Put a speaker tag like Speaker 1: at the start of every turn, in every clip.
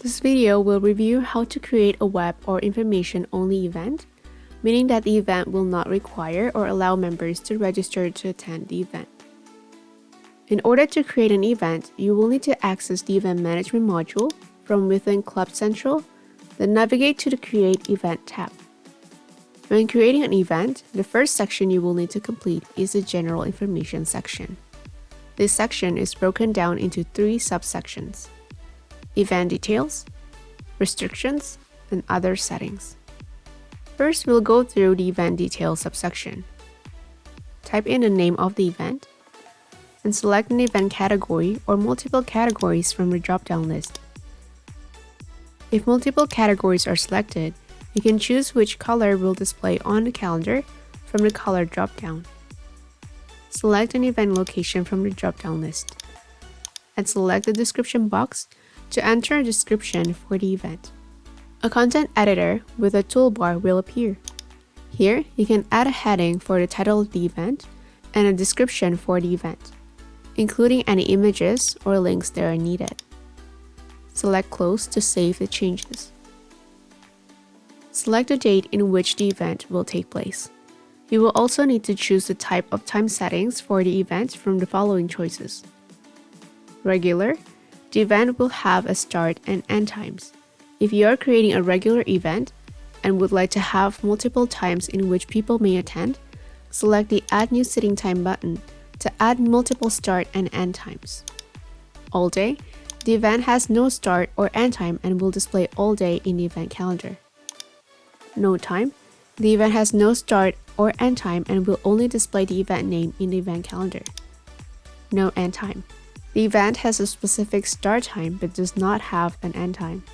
Speaker 1: This video will review how to create a web or information-only event, meaning that the event will not require or allow members to register to attend the event. In order to create an event, you will need to access the Event Management module from within Club Central, then navigate to the Create Event tab. When creating an event, the first section you will need to complete is the General Information section. This section is broken down into 3 subsections: Event Details, Restrictions, and Other Settings. First, we'll go through the Event Details subsection. Type in the name of the event, and select an event category or multiple categories from the drop-down list. If multiple categories are selected, you can choose which color will display on the calendar from the color drop-down. Select an event location from the drop-down list, and select the description box to enter a description for the event. A content editor with a toolbar will appear. Here, you can add a heading for the title of the event and a description for the event, including any images or links that are needed. Select Close to save the changes. Select the date in which the event will take place. You will also need to choose the type of time settings for the event from the following choices. Regular, the event will have a start and end times. If you are creating a regular event and would like to have multiple times in which people may attend, select the Add New Sitting Time button to add multiple start and end times. All day, the event has no start or end time and will display all day in the event calendar. No time, the event has no start or end time and will only display the event name in the event calendar. No end time, the event has a specific start time but does not have an end time.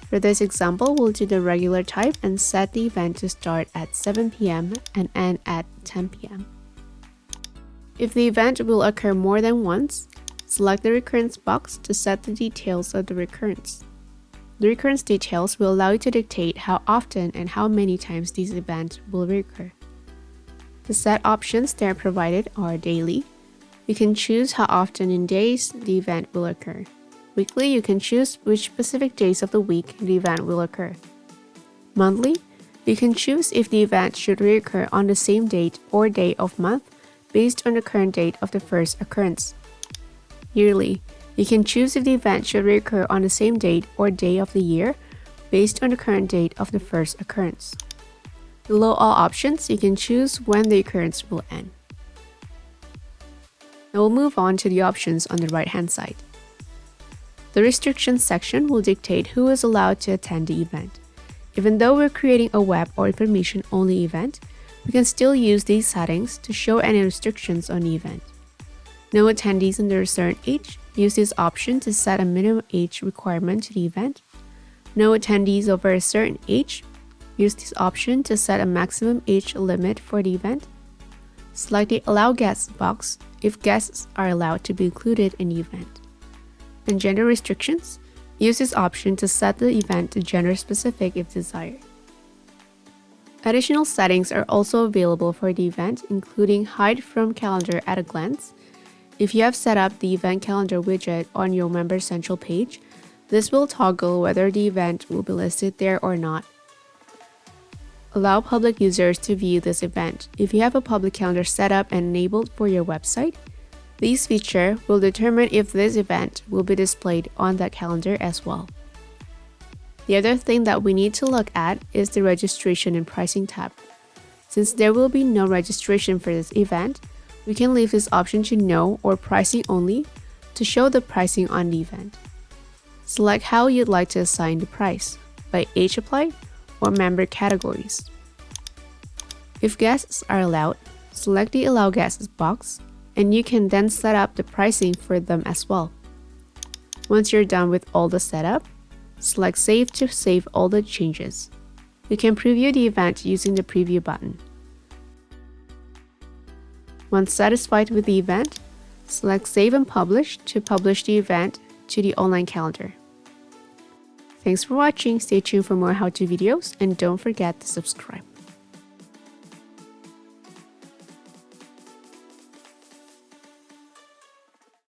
Speaker 1: For this example, we'll do the regular type and set the event to start at 7 p.m. and end at 10 p.m. If the event will occur more than once, select the Recurrence box to set the details of the recurrence. The recurrence details will allow you to dictate how often and how many times these events will recur. The set options that are provided are daily. You can choose how often in days the event will occur. Weekly, you can choose which specific days of the week the event will occur. Monthly, you can choose if the event should reoccur on the same date or day of month based on the current date of the first occurrence. Yearly, you can choose if the event should reoccur on the same date or day of the year based on the current date of the first occurrence. Below all options, you can choose when the occurrence will end. Now we'll move on to the options on the right-hand side. The restrictions section will dictate who is allowed to attend the event. Even though we're creating a web or information-only event, we can still use these settings to show any restrictions on the event. No attendees under a certain age, use this option to set a minimum age requirement to the event. No attendees over a certain age, use this option to set a maximum age limit for the event. Select the Allow Guests box if guests are allowed to be included in the event. And gender restrictions, use this option to set the event to gender specific if desired. Additional settings are also available for the event, including Hide from Calendar at a glance. If you have set up the Event Calendar widget on your Member Central page, this will toggle whether the event will be listed there or not. Allow public users to view this event. If you have a public calendar set up and enabled for your website, this feature will determine if this event will be displayed on that calendar as well. The other thing that we need to look at is the Registration and Pricing tab. Since there will be no registration for this event, we can leave this option to No or Pricing Only to show the pricing on the event. Select how you'd like to assign the price, by age applied or member categories. If guests are allowed, select the Allow Guests box, and you can then set up the pricing for them as well. Once you're done with all the setup, select Save to save all the changes. You can preview the event using the Preview button. Once satisfied with the event, select Save and Publish to publish the event to the online calendar. Thanks for watching, stay tuned for more how-to videos, and don't forget to subscribe.